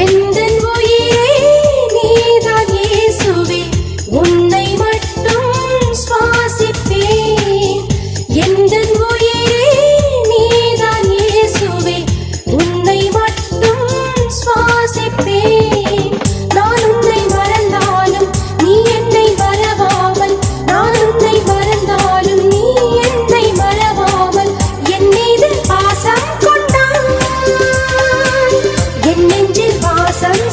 எந்தன் உயிரே நீதான் இயேசுவே, உன்னை மட்டும் சுவாசிப்பேன். எந்தன் உயிரே நீதான் இயேசுவே, உன்னை மட்டும் சுவாசிப்பேன். நான் உன்னை மறந்தாலும் நீ என்னை மறவாமல், நான் உன்னை மறந்தாலும் நீ என்னை மறவாமல் என் மீது பாசம் கொண்டாய். என் நெஞ்சில் வாசம்